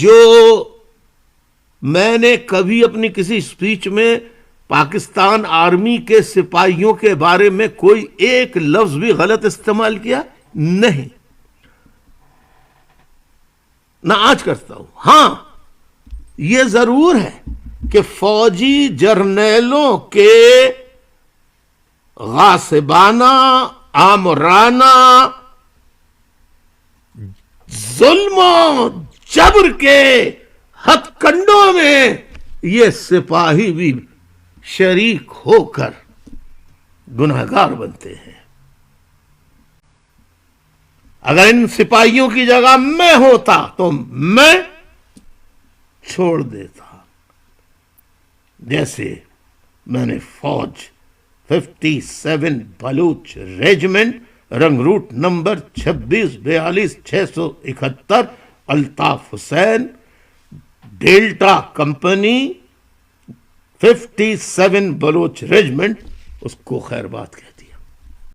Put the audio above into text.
جو میں نے کبھی اپنی کسی اسپیچ میں پاکستان آرمی کے سپاہیوں کے بارے میں کوئی ایک لفظ بھی غلط استعمال کیا نہیں، نہ آج کرتا ہوں۔ ہاں یہ ضرور ہے کہ فوجی جرنیلوں کے غاصبانہ، آمرانہ، ظلم و جبر کے ہتھ کنڈوں میں یہ سپاہی بھی شریک ہو کر گنہگار بنتے ہیں۔ اگر ان سپاہیوں کی جگہ میں ہوتا تو میں چھوڑ دیتا، جیسے میں نے فوج 57 بلوچ ریجمنٹ رنگ route number 2642-671 Altaf Hussain delta company 57 Baloch regiment, اس کو خیر بات کہتی